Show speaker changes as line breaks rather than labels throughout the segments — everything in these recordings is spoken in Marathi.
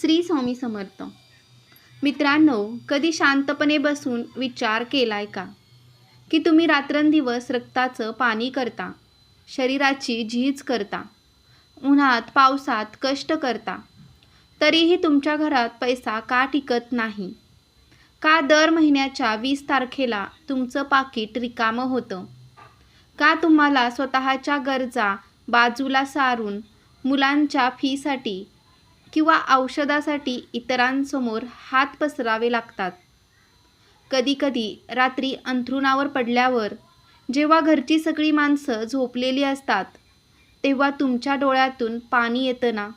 श्री स्वामी समर्थ. मित्रांनो, कधी शांतपणे बसून विचार केलाय का की तुम्ही रात्रंदिवस रक्ताचं पाणी करता, शरीराची झीज करता, उन्हात पावसात कष्ट करता, तरीही तुमच्या घरात पैसा का टिकत नाही? का दर महिन्याच्या 20 तारखेला तुमचं पाकीट रिकामं होतं? का तुम्हाला स्वतःच्या गरजा बाजूला सारून मुलांच्या फीसाठी किंवा औषधासाठी इतरांसमोर हात पसरावे लागतात? कधीकधी रात्री अंथरुणावर पडल्यावर जेव्हा घरची सगळी माणसं झोपलेली असतात, तेव्हा तुमच्या डोळ्यातून पाणी येतं ना?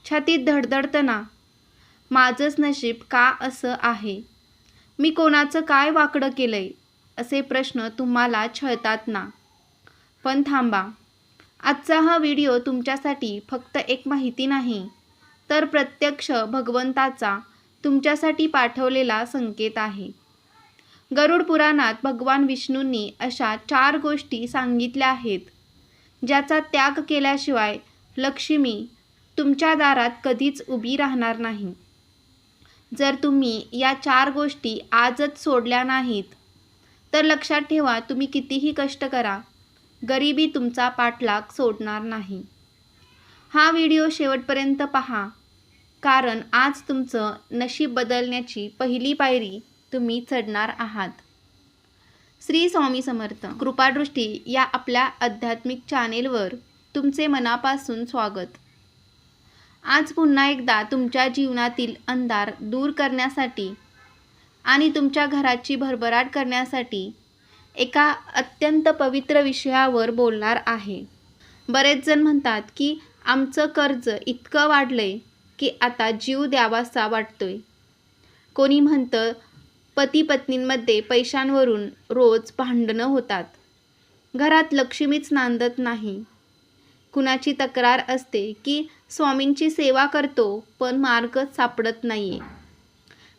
छातीत धडधडतं ना? माझंच नशीब का असं आहे? मी कोणाचं काय वाकडं केलंय? असे प्रश्न तुम्हाला छळतात ना? पण थांबा, आजचा हा व्हिडिओ तुमच्यासाठी फक्त एक माहिती नाही, तर प्रत्यक्ष भगवंताचा तुमच्यासाठी पाठवलेला संकेत आहे. गरुड पुराणात भगवान विष्णूंनी अशा 4 गोष्टी सांगितल्या आहेत, ज्याचा त्याग केल्याशिवाय लक्ष्मी तुमच्या दारात कधीच उभी राहणार नाही. जर तुम्ही या 4 गोष्टी आजच सोडल्या नाहीत, तर लक्षात ठेवा, तुम्ही कितीही कष्ट करा, गरिबी तुमचा पाठलाग सोडणार नाही. हा व्हिडिओ शेवटपर्यंत पहा, कारण आज तुमचं नशीब बदलण्याची पहिली पायरी तुम्ही चढणार आहात. श्री स्वामी समर्थ. कृपादृष्टी या आपल्या आध्यात्मिक चॅनेलवर तुमचे मनापासून स्वागत. आज पुन्हा एकदा तुमच्या जीवनातील अंधार दूर करण्यासाठी आणि तुमच्या घराची भरभराट करण्यासाठी एका अत्यंत पवित्र विषयावर बोलणार आहे. बरेच जण म्हणतात की आमचं कर्ज इतकं वाढलंय की आता जीव द्यावासा वाटतोय. कोणी म्हणतं पती पत्नींमध्ये पैशांवरून रोज भांडणं होतात, घरात लक्ष्मीच नांदत नाही. कुणाची तक्रार असते की स्वामींची सेवा करतो पण मार्गच सापडत नाहीये.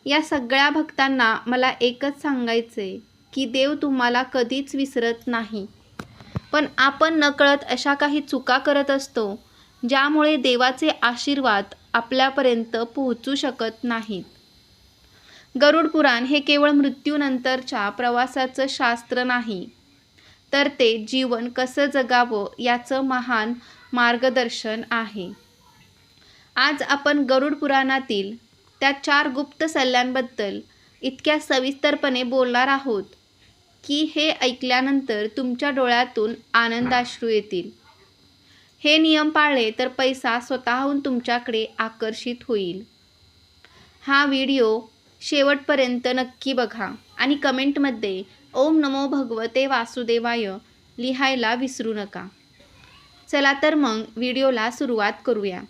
या सगळ्या भक्तांना मला एकच सांगायचंय की देव तुम्हाला कधीच विसरत नाही, पण आपण नकळत अशा काही चुका करत असतो ज्यामुळे देवाचे आशीर्वाद आपल्यापर्यंत पोहोचू शकत नाहीत. गरुड पुराण हे केवळ मृत्यूनंतरच्या प्रवासाचं शास्त्र नाही, तर ते जीवन कसं जगावं याचं महान मार्गदर्शन आहे. आज आपण गरुड पुराणातील त्या 4 गुप्त सल्ल्यांबद्दल इतक्या सविस्तरपणे बोलणार आहोत की हे ऐकल्यानंतर तुमच्या डोळ्यातून आनंदाश्रू येतील. हे नियम पाळले तर पैसा स्वतःहून तुमच्याकडे आकर्षित होईल. हा व्हिडिओ शेवटपर्यंत नक्की बघा आणि कमेंटमध्ये ओम नमो भगवते वासुदेवाय लिहायला विसरू नका. चला तर मग व्हिडिओला सुरुवात करूया.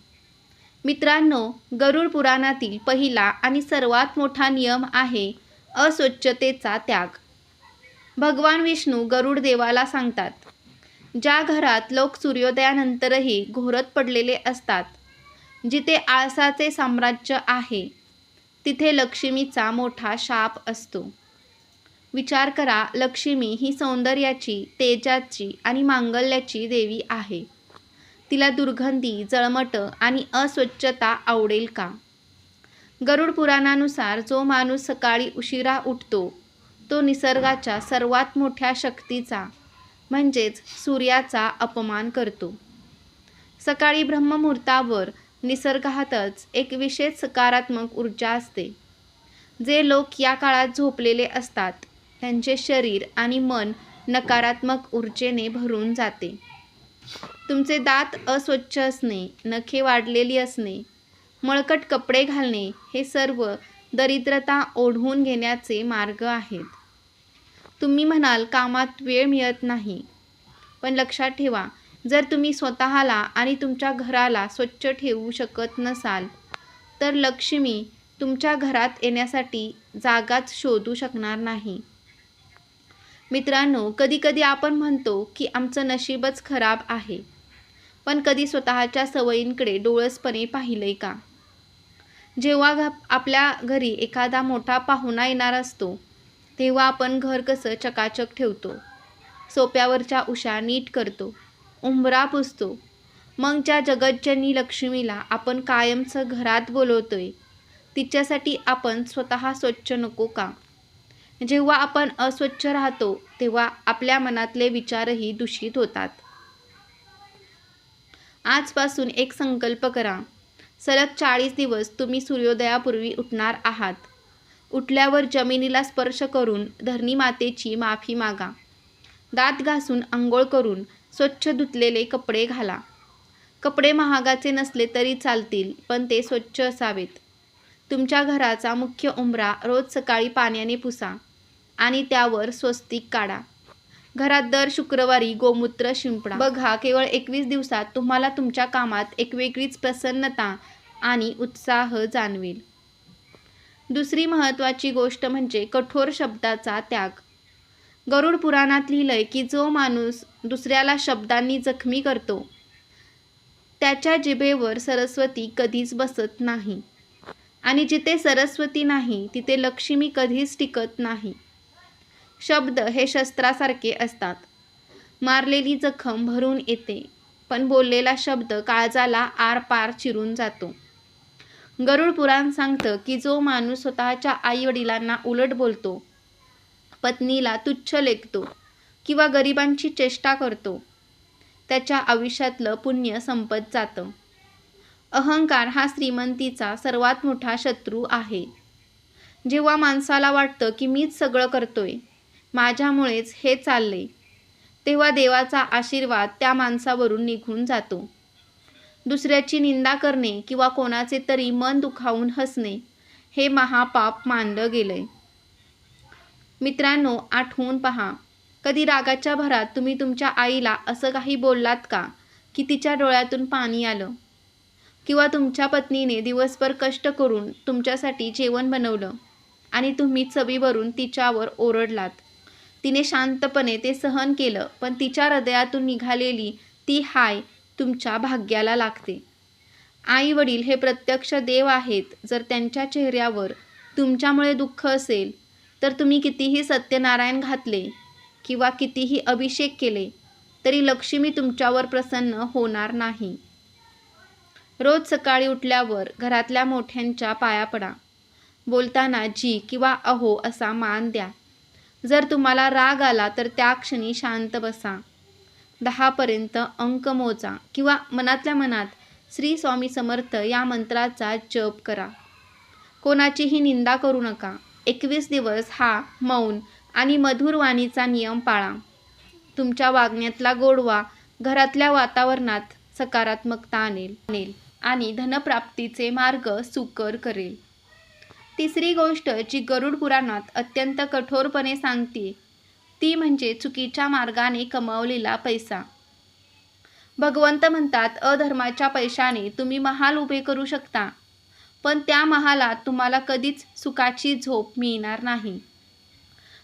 मित्रांनो, गरुड पुराणातील पहिला आणि सर्वात मोठा नियम आहे अस्वच्छतेचा त्याग. भगवान विष्णू गरुड देवाला सांगतात, ज्या घरात लोक सूर्योदयानंतरही घोरत पडलेले असतात, जिथे आळसाचे साम्राज्य आहे, तिथे लक्ष्मीचा मोठा शाप असतो. विचार करा, लक्ष्मी ही सौंदर्याची, तेजाची आणि मांगल्याची देवी आहे. तिला दुर्गंधी, जळमट आणि अस्वच्छता आवडेल का? गरुड पुराणानुसार जो माणूस सकाळी उशिरा उठतो, तो निसर्गाच्या सर्वात मोठ्या शक्तीचा म्हणजेच सूर्याचा अपमान करतो. सकाळी ब्रह्ममुहूर्तावर निसर्गातच एक विशेष सकारात्मक ऊर्जा असते. जे लोक या काळात झोपलेले असतात, त्यांचे शरीर आणि मन नकारात्मक ऊर्जेने भरून जाते. तुमचे दात अस्वच्छ असणे, नखे वाढलेली असणे, मळकट कपडे घालणे हे सर्व दरिद्रता ओढवून घेण्याचे मार्ग आहेत. तुम्ही म्हणाल कामात वेळ मिळत नाही, पण लक्षात ठेवा, जर तुम्ही स्वतःला आणि तुमच्या घराला स्वच्छ ठेवू शकत नसाल, तर लक्ष्मी तुमच्या घरात येण्यासाठी जागाच शोधू शकणार नाही. मित्रांनो, कधीकधी आपण म्हणतो की आमचं नशीबच खराब आहे, पण कधी स्वतःच्या सवयींकडे डोळसपणे पाहिलंय का? जेव्हा आपल्या घरी एखादा मोठा पाहुणा येणार असतो, तेव्हा आपण घर कसं चकाचक ठेवतो, सोप्यावरच्या उशा नीट करतो, उंबरा पुसतो, मग ज्या जगज्जननी लक्ष्मीला आपण कायमचं घरात बोलवतोय, तिच्यासाठी आपण स्वतः स्वच्छ नको का? जेव्हा आपण अस्वच्छ राहतो, तेव्हा आपल्या मनातले विचारही दूषित होतात. आजपासून एक संकल्प करा. सलग 40 दिवस तुम्ही सूर्योदयापूर्वी उठणार आहात. उठल्यावर जमिनीला स्पर्श करून धरणी मातेची माफी मागा. दात घासून अंघोळ करून स्वच्छ धुतलेले कपडे घाला. कपडे महागाचे नसले तरी चालतील, पण ते स्वच्छ असावेत. तुमच्या घराचा मुख्य उंबरा रोज सकाळी पाण्याने पुसा आणि त्यावर स्वस्तिक काढा. घरात दर शुक्रवारी गोमूत्र शिंपडा. बघा, केवळ 21 दिवसात तुम्हाला तुमच्या कामात एक वेगळीच प्रसन्नता आणि उत्साह जाणवेल. दुसरी महत्त्वाची गोष्ट म्हणजे कठोर शब्दाचा त्याग. गरुड पुराणात लिहिलंय की जो माणूस दुसऱ्याला शब्दांनी जखमी करतो, त्याच्या जिभेवर सरस्वती कधीच बसत नाही. आणि जिथे सरस्वती नाही, तिथे लक्ष्मी कधीच टिकत नाही. शब्द हे शस्त्रासारखे असतात. मारलेली जखम भरून येते, पण बोललेला शब्द काळजाला आरपार चिरून जातो. गरुड पुराण सांगतं की जो माणूस स्वतःच्या आईवडिलांना उलट बोलतो, पत्नीला तुच्छ लेखतो किंवा गरिबांची चेष्टा करतो, त्याच्या आयुष्यातलं पुण्य संपत जातं. अहंकार हा श्रीमंतीचा सर्वात मोठा शत्रू आहे. जेव्हा माणसाला वाटतं की मीच सगळं करतोय, माझ्यामुळेच हे चाललंय, तेव्हा देवाचा आशीर्वाद त्या माणसावरून निघून जातो. दुसऱ्याची निंदा करणे किंवा कोणाचे तरी मन दुखावून हसणे हे महापाप मानलं गेलंय. मित्रांनो, आठवून पहा, कधी रागाच्या भरात तुम्ही तुमच्या आईला असं काही बोललात का की तिच्या डोळ्यातून पाणी आलं? किंवा तुमच्या पत्नीने दिवसभर कष्ट करून तुमच्यासाठी जेवण बनवलं आणि तुम्ही चवीवरून तिच्यावर ओरडलात. तिने शांतपणे ते सहन केलं, पण तिच्या हृदयातून निघालेली ती हाय तुमच्या भाग्याला लागते. आई वडील हे प्रत्यक्ष देव आहेत. जर त्यांच्या चेहऱ्यावर तुमच्यामुळे दुःख असेल, तर तुम्ही कितीही सत्यनारायण घातले किंवा कितीही अभिषेक केले तरी लक्ष्मी तुमच्यावर प्रसन्न होणार नाही. रोज सकाळी उठल्यावर घरातल्या मोठ्यांच्या पाया पडा. बोलताना जी किंवा अहो असा मान द्या. जर तुम्हाला राग आला तर त्या क्षणी शांत बसा. 10 पर्यंत अंक मोजा किंवा मनातल्या मनात श्री स्वामी समर्थ या मंत्राचा जप करा. कोणाचीही निंदा करू नका. 21 दिवस हा मौन आणि मधुर वाणीचा नियम पाळा. तुमच्या वागण्यातला गोडवा घरातल्या वातावरणात सकारात्मकता आणेल आणि धनप्राप्तीचे मार्ग सुकर करेल. तिसरी गोष्ट जी गरुड पुराणात अत्यंत कठोरपणे सांगते, ती म्हणजे चुकीच्या मार्गाने कमावलेला पैसा. भगवंत म्हणतात, अधर्माच्या पैशाने तुम्ही महाल उभे करू शकता, पण त्या महालात तुम्हाला कधीच सुखाची झोप मिळणार नाही.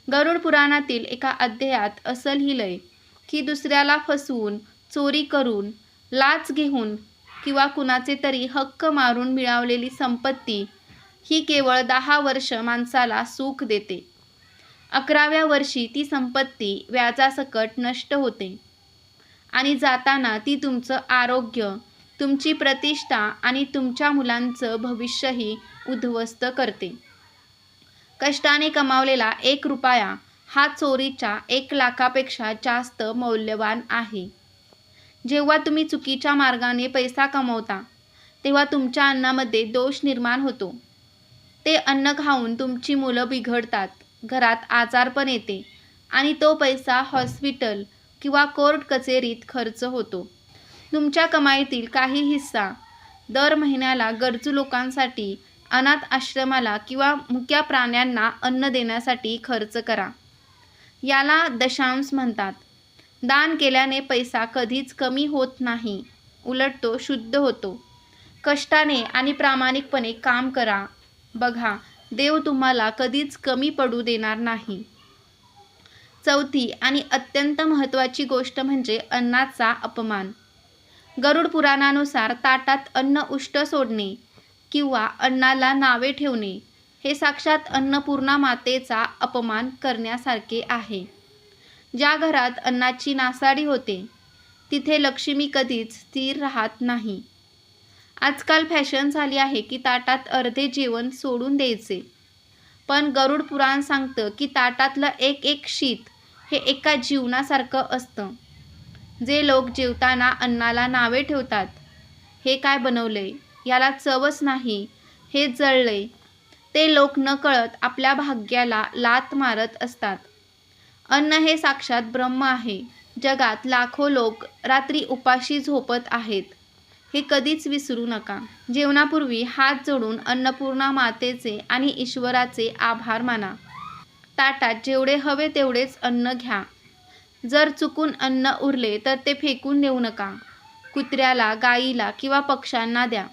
गरुड पुराणातील एका अध्यायात असं लिहिलंय की दुसऱ्याला फसवून, चोरी करून, लाच घेऊन किंवा कुणाचे तरी हक्क मारून मिळवलेली संपत्ती ही केवळ 10 वर्ष माणसाला सुख देते. 11व्या वर्षी ती संपत्ती व्याजासकट नष्ट होते आणि जाताना ती तुमचं आरोग्य, तुमची प्रतिष्ठा आणि तुमच्या मुलांचं भविष्यही उद्ध्वस्त करते. कष्टाने कमावलेला 1 रुपया हा चोरीच्या 1 लाखापेक्षा जास्त मौल्यवान आहे. जेव्हा तुम्ही चुकीच्या मार्गाने पैसा कमवता, तेव्हा तुमच्या अन्नामध्ये दोष निर्माण होतो. ते अन्न खाऊन तुमची मुलं बिघडतात, घरात आजारपण येते आणि तो पैसा हॉस्पिटल किंवा कोर्ट कचेरीत खर्च होतो. तुमच्या कमाईतील काही हिस्सा दर महिन्याला गरजू लोकांसाठी, अनाथ आश्रमाला किंवा मुक्या प्राण्यांना अन्न देण्यासाठी खर्च करा. याला दशांश म्हणतात. दान केल्याने पैसा कधीच कमी होत नाही, उलट तो शुद्ध होतो. कष्टाने आणि प्रामाणिकपणे काम करा. बघा, देव तुम्हाला कधीच कमी पडू देणार नाही. चौथी आणि अत्यंत महत्त्वाची गोष्ट म्हणजे अन्नाचा अपमान. गरुड पुराणानुसार ताटात अन्न उष्ट सोडणे किंवा अन्नाला नावे ठेवणे हे साक्षात अन्नपूर्णा मातेचा अपमान करण्यासारखे आहे. ज्या घरात अन्नाची नासाडी होते, तिथे लक्ष्मी कधीच स्थिर राहत नाही. आजकाल फॅशन झाली आहे की ताटात अर्धे जेवण सोडून द्यायचे. पण गरुड पुराण सांगतं की ताटातलं एक एक शीत हे एका जीवनासारखं असतं. जे लोक जेवताना अन्नाला नावे ठेवतात, हे काय बनवलंय, याला चवच नाही, हे जळलंय, ते लोक नकळत आपल्या भाग्याला लाथ मारत असतात. अन्न हे साक्षात ब्रह्म आहे. जगात लाखो लोक रात्री उपाशी झोपत आहेत, हे कधीच विसरू नका. जेवणापूर्वी हात जोडून अन्नपूर्णा मातेचे आणि ईश्वराचे आभार माना. ताटात जेवढे हवे तेवढेच अन्न घ्या. जर चुकून अन्न उरले तर ते फेकून देऊ नका. कुत्र्याला, गाईला किंवा पक्ष्यांना द्या.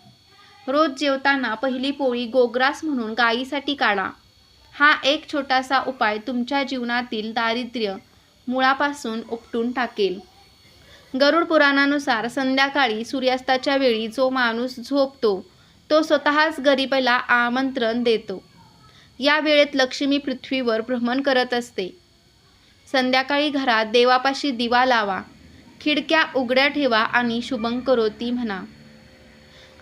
रोज जेवताना पहिली पोळी गोग्रास म्हणून गायीसाठी काढा. हा एक छोटासा उपाय तुमच्या जीवनातील दारिद्र्य मुळापासून उपटून टाकेल. गरुड पुराणानुसार संध्याकाळी सूर्यास्ताच्या वेळी जो माणूस झोपतो तो स्वतःच गरिबीला आमंत्रण देतो. या वेळेत लक्ष्मी पृथ्वीवर भ्रमण करत असते. संध्याकाळी घरात देवापाशी दिवा लावा, खिडक्या उघड्या ठेवा आणि शुभंकरोती म्हणा.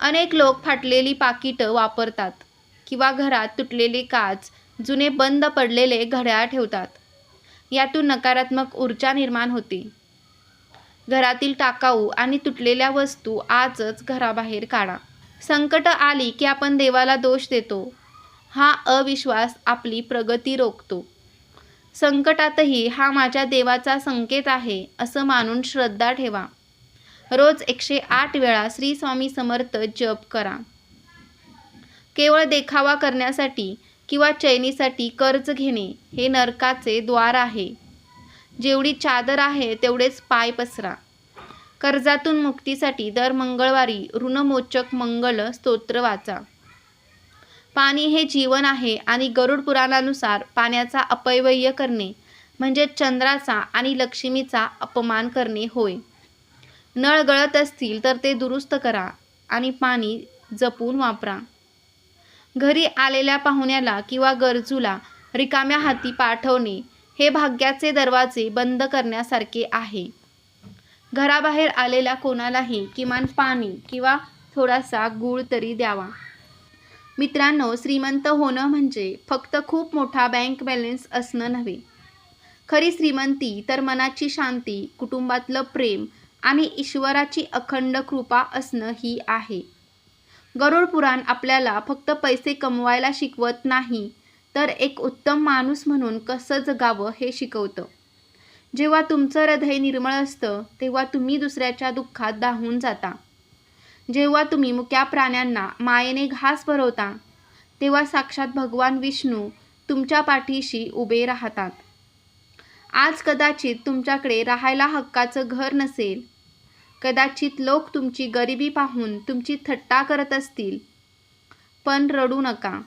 अनेक लोक फाटलेली पाकिटं वापरतात किंवा घरात तुटलेले काच, जुने बंद पडलेले घड्याळ ठेवतात. यातून नकारात्मक ऊर्जा निर्माण होते. घरातील टाकाऊ आणि तुटलेल्या वस्तू आजच घराबाहेर काढा. संकट आली की आपण देवाला दोष देतो. हा अविश्वास आपली प्रगती रोखतो. संकटातही हा माझ्या देवाचा संकेत आहे असं मानून श्रद्धा ठेवा. रोज 108 वेळा श्री स्वामी समर्थ जप करा. केवळ देखावा करण्यासाठी किंवा चैनीसाठी कर्ज घेणे हे नरकाचे द्वार आहे. जेवढी चादर आहे तेवढेच पाय पसरा. कर्जातून मुक्तीसाठी दर मंगळवारी ऋणमोचक मंगल स्तोत्र वाचा. पाणी हे जीवन आहे आणि गरुड पुराणानुसार पाण्याचा अपव्यय करणे म्हणजे चंद्राचा आणि लक्ष्मीचा अपमान करणे होय. नळ गळत असतील तर ते दुरुस्त करा आणि पाणी जपून वापरा. घरी आलेल्या पाहुण्याला किंवा गरजूला रिकाम्या हाती पाठवणे हे भाग्याचे दरवाजे बंद करण्यासारखे आहे. घराबाहेर आलेल्या कोणालाही किमान पाणी किंवा थोडासा गूळ तरी द्यावा. मित्रांनो, श्रीमंत होणं म्हणजे फक्त खूप मोठा बँक बॅलन्स असणं नव्हे. खरी श्रीमंती तर मनाची शांती, कुटुंबातलं प्रेम आणि ईश्वराची अखंड कृपा असणं ही आहे. गरुड पुराण आपल्याला फक्त पैसे कमवायला शिकवत नाही, तर एक उत्तम माणूस म्हणून कसं जगावं हे शिकवतं. जेव्हा तुमचं हृदय निर्मळ असतं तेव्हा तुम्ही दुसऱ्याच्या दुःखात दाहून जाता. जेव्हा तुम्ही मुक्या प्राण्यांना मायेने घास भरवता तेव्हा साक्षात भगवान विष्णू तुमच्या पाठीशी उभे राहतात. आज कदाचित तुमच्याकडे राहायला हक्काचं घर नसेल. कदाचित लोक तुमची गरिबी पाहून तुमची थट्टा करत असतील. पण रडू नका.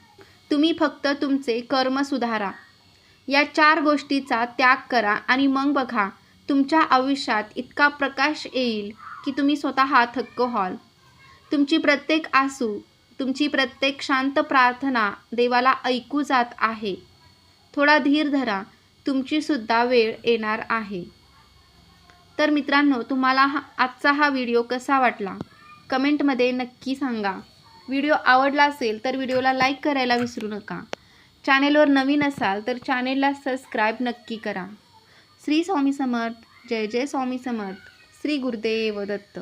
तुम्ही फक्त तुमचे कर्म सुधारा. या 4 गोष्टीचा त्याग करा आणि मग बघा तुमच्या आयुष्यात इतका प्रकाश येईल की तुम्ही स्वतः थक्क व्हाल. तुमची प्रत्येक आसू, तुमची प्रत्येक शांत प्रार्थना देवाला ऐकू जात आहे. थोडा धीर धरा, तुमची सुद्धा वेळ येणार आहे. तर मित्रांनो, तुम्हाला आजचा हा व्हिडिओ कसा वाटला कमेंटमध्ये नक्की सांगा. व्हिडिओ आवडला असेल तर व्हिडिओला लाईक करायला विसरू नका. चॅनेलवर नवीन असाल तर चॅनेलला सबस्क्राईब नक्की करा. श्री स्वामी समर्थ. जय जय स्वामी समर्थ. श्री गुरुदेव दत्त.